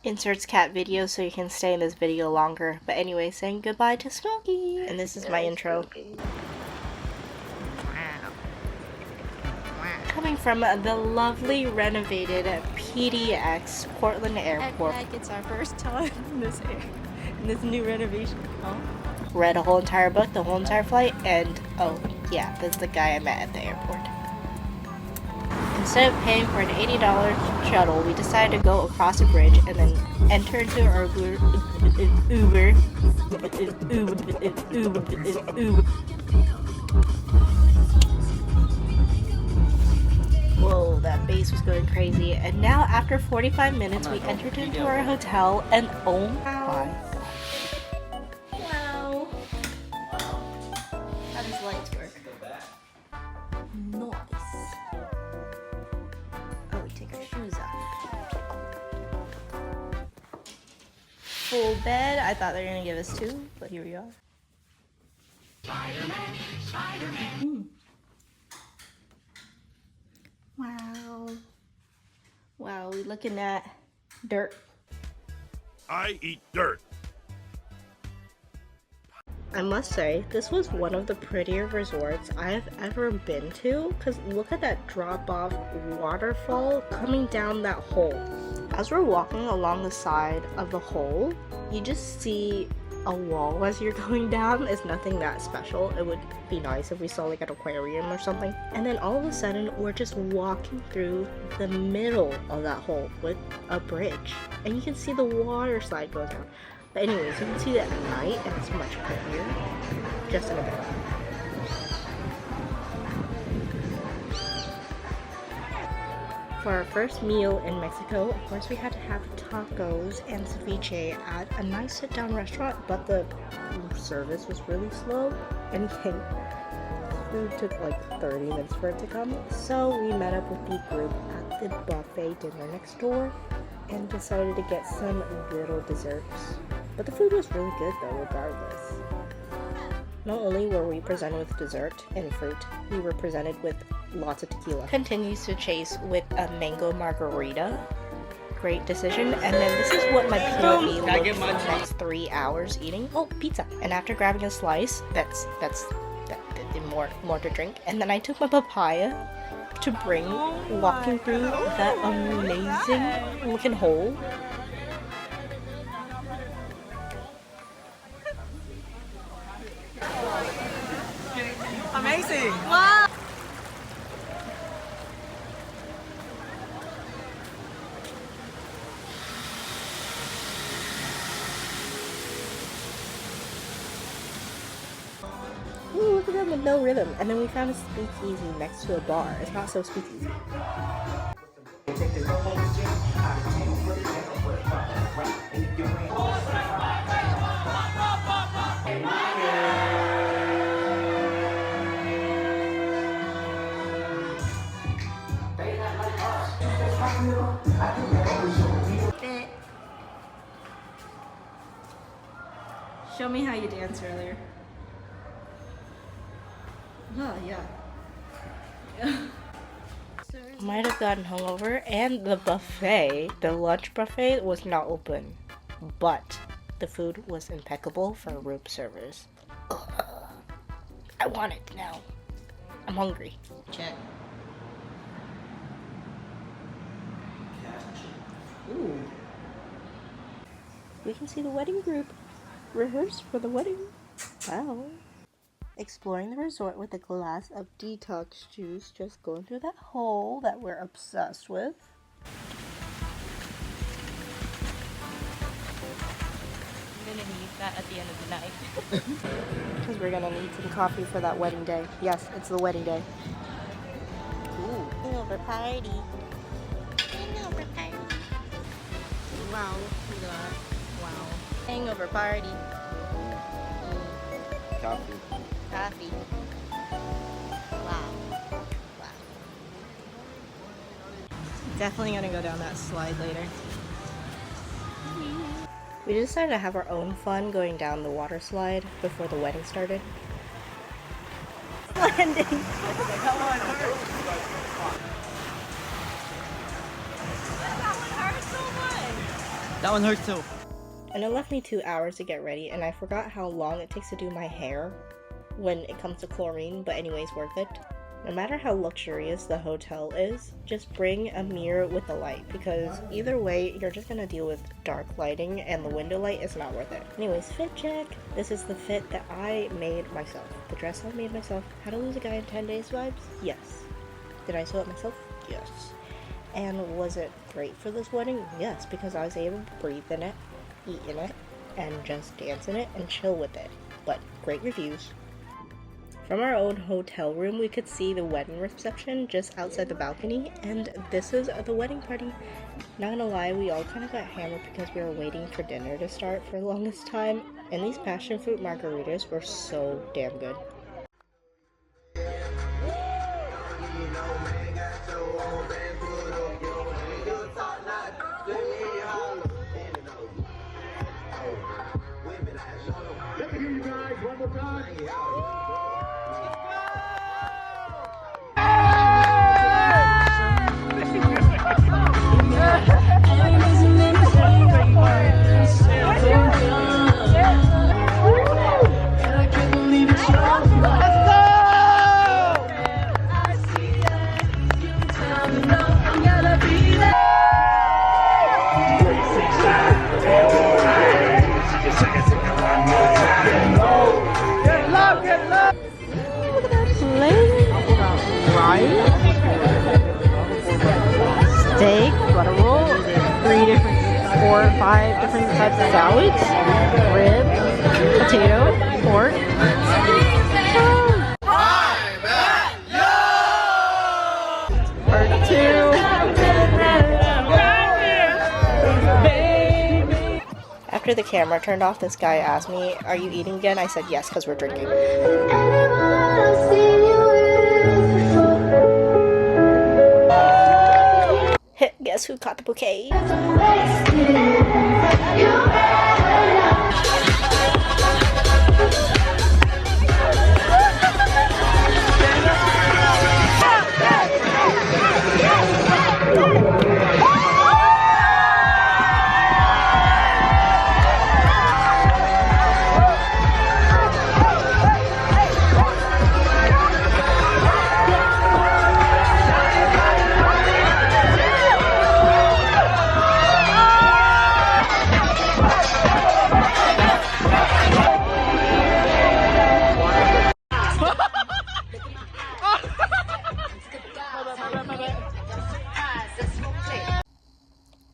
Inserts cat video so you can stay in this video longer. But anyway, saying goodbye to Smokey. And this is my intro. Coming from the lovely renovated PDX Portland Airport. Like it's our first time in this new renovation. Oh. Read a whole entire book, the whole entire flight, and oh yeah, that's the guy I met at the airport. Instead of paying for an $80 shuttle, we decided to go across a bridge and then enter into our Uber. Whoa, that bass was going crazy. And now after 45 minutes, we entered into our hotel and oh my god. Wow. How does lights work? Nice. Oh, we take our shoes off. Full bed. I thought they were gonna give us 2, but here we are. Spider-Man, Spider-Man. Wow. Wow, we looking at dirt. I eat dirt. I must say, this was one of the prettier resorts I have ever been to, because look at that drop-off waterfall coming down that hole. As we're walking along the side of the hole, you just see a wall as you're going down. It's nothing that special. It would be nice if we saw like an aquarium or something. And then all of a sudden, we're just walking through the middle of that hole with a bridge. And you can see the water slide go down. But anyways, you can see that at night, and it's much prettier. Just in a bit. For our first meal in Mexico, of course we had to have tacos and ceviche at a nice sit-down restaurant, but the service was really slow, and food took like 30 minutes for it to come. So we met up with the group at the buffet dinner next door and decided to get some little desserts. But the food was really good though, regardless. Not only were we presented with dessert and fruit, we were presented with lots of tequila. Continues to chase with a mango margarita. Great decision. And then this is what my POV looked for the next 3 hours eating. Oh, pizza. And after grabbing a slice, that's more to drink. And then I took my papaya to bring, walking through that amazing looking hole. Amazing! Wow! Ooh, look at them with no rhythm. And then we found a speakeasy next to a bar. It's not so speakeasy. Show me how you danced earlier. Oh, yeah. Might have gotten hungover, and the buffet, the lunch buffet, was not open. But the food was impeccable for room service. Ugh. I want it now. I'm hungry. Check. Ooh. We can see the wedding group rehearse for the wedding. Wow. Exploring the resort with a glass of detox juice, just going through that hole that we're obsessed with. I'm gonna need that at the end of the night. Because we're gonna need some coffee for that wedding day. Yes, it's the wedding day. Ooh. Hangover party. Hangover party. Wow, look at that. Wow. Hangover party. Coffee. Coffee. Wow. Wow. Definitely gonna go down that slide later. We decided to have our own fun going down the water slide before the wedding started. Landing! That one hurts too. And it left me 2 hours to get ready, and I forgot how long it takes to do my hair when it comes to chlorine, but anyways, worth it. No matter how luxurious the hotel is, just bring a mirror with a light, because either way, you're just gonna deal with dark lighting, and the window light is not worth it. Anyways, fit check. This is the fit that I made myself. The dress I made myself. How to lose a guy in 10 days vibes? Yes. Did I sew it myself? Yes. And was it great for this wedding? Yes, because I was able to breathe in it, eat in it, and just dance in it and chill with it. But great reviews. From our own hotel room, we could see the wedding reception just outside the balcony, and this is the wedding party. Not gonna lie, we all kind of got hammered because we were waiting for dinner to start for the longest time, and these passion fruit margaritas were so damn good. Let me hear you guys one more time. Steak, butter roll, 4 or 5 different types of salads, rib, potato, pork. Part 2. After the camera turned off, this guy asked me, "Are you eating again?" I said yes, because we're drinking. Guess who caught the bouquet?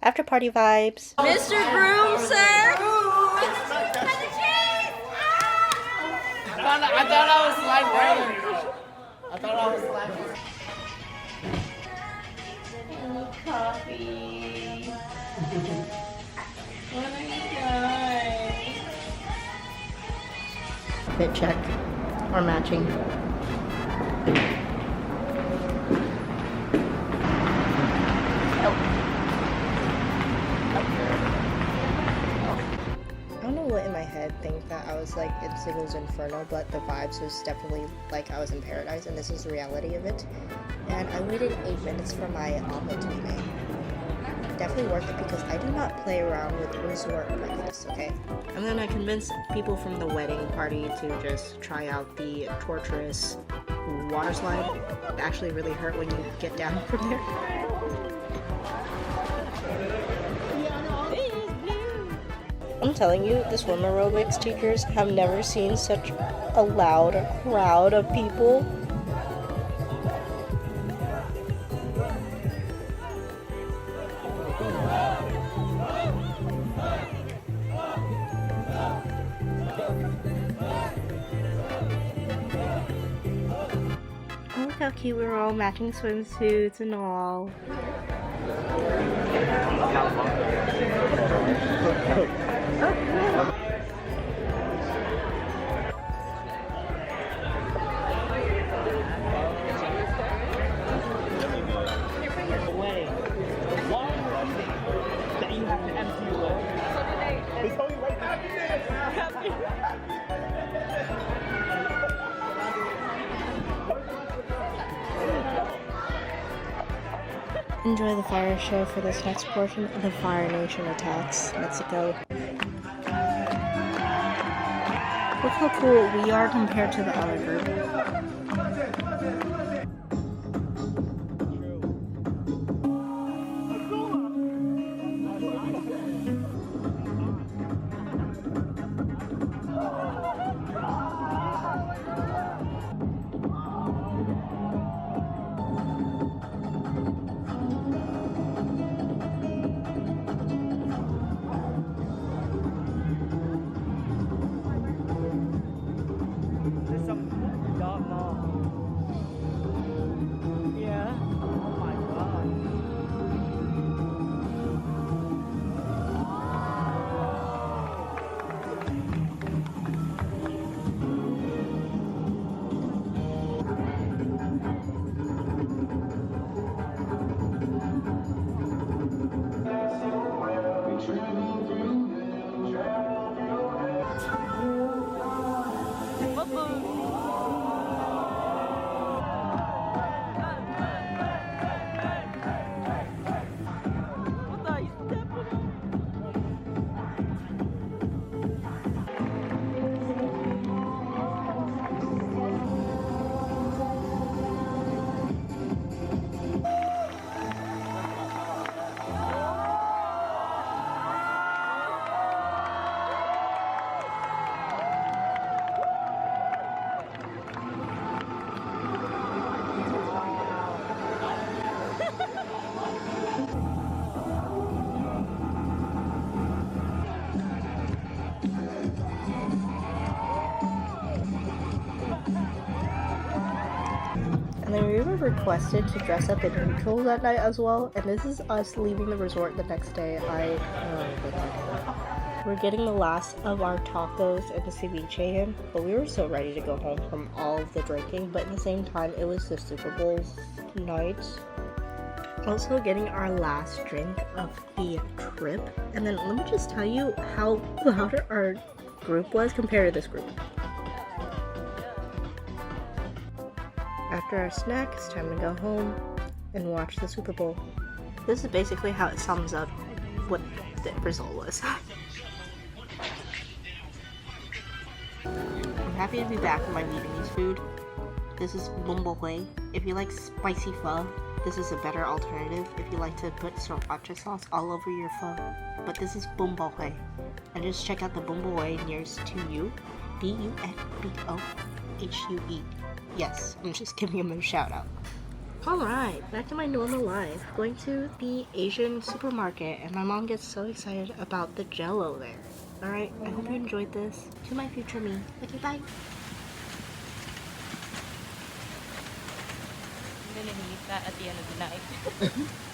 After party vibes. Mr. Groom, sir! I thought I was live brother. I thought I was live. Any coffee? What are you doing? Fit check. We're matching. I don't know what in my head think that I was like in Sigil's Inferno, but the vibes was definitely like I was in paradise, and this is the reality of it. And I waited 8 minutes for my omelet to be made. Definitely worth it because I do not play around with resort breakfast, okay? And then I convinced people from the wedding party to just try out the torturous water slide. It actually really hurt when you get down from there. I'm telling you, the swim aerobics teachers have never seen such a loud crowd of people. Look how cute we were all matching swimsuits and all. Enjoy the fire show for this next portion of the Fire Nation attacks Mexico. Look how cool we are compared to the other group. And then we were requested to dress up in neutral that night as well, and this is us leaving the resort the next day. We're getting the last of our tacos and the ceviche in, but we were so ready to go home from all of the drinking, but at the same time, it was the Super Bowl night. Also getting our last drink of the trip, and then let me just tell you how loud our group was compared to this group. After our snack, it's time to go home and watch the Super Bowl. This is basically how it sums up what the result was. I'm happy to be back with my Vietnamese food. This is bún bò Huế. If you like spicy pho, this is a better alternative if you like to put sriracha sauce all over your pho. But this is bún bò Huế. And just check out the bún bò Huế nearest to you. BUNBOHUE. Yes, I'm just giving him a shout out. Alright, back to my normal life. Going to the Asian supermarket, and my mom gets so excited about the jello there. Alright, I hope you enjoyed this. To my future me. Okay, bye. I'm gonna need that at the end of the night.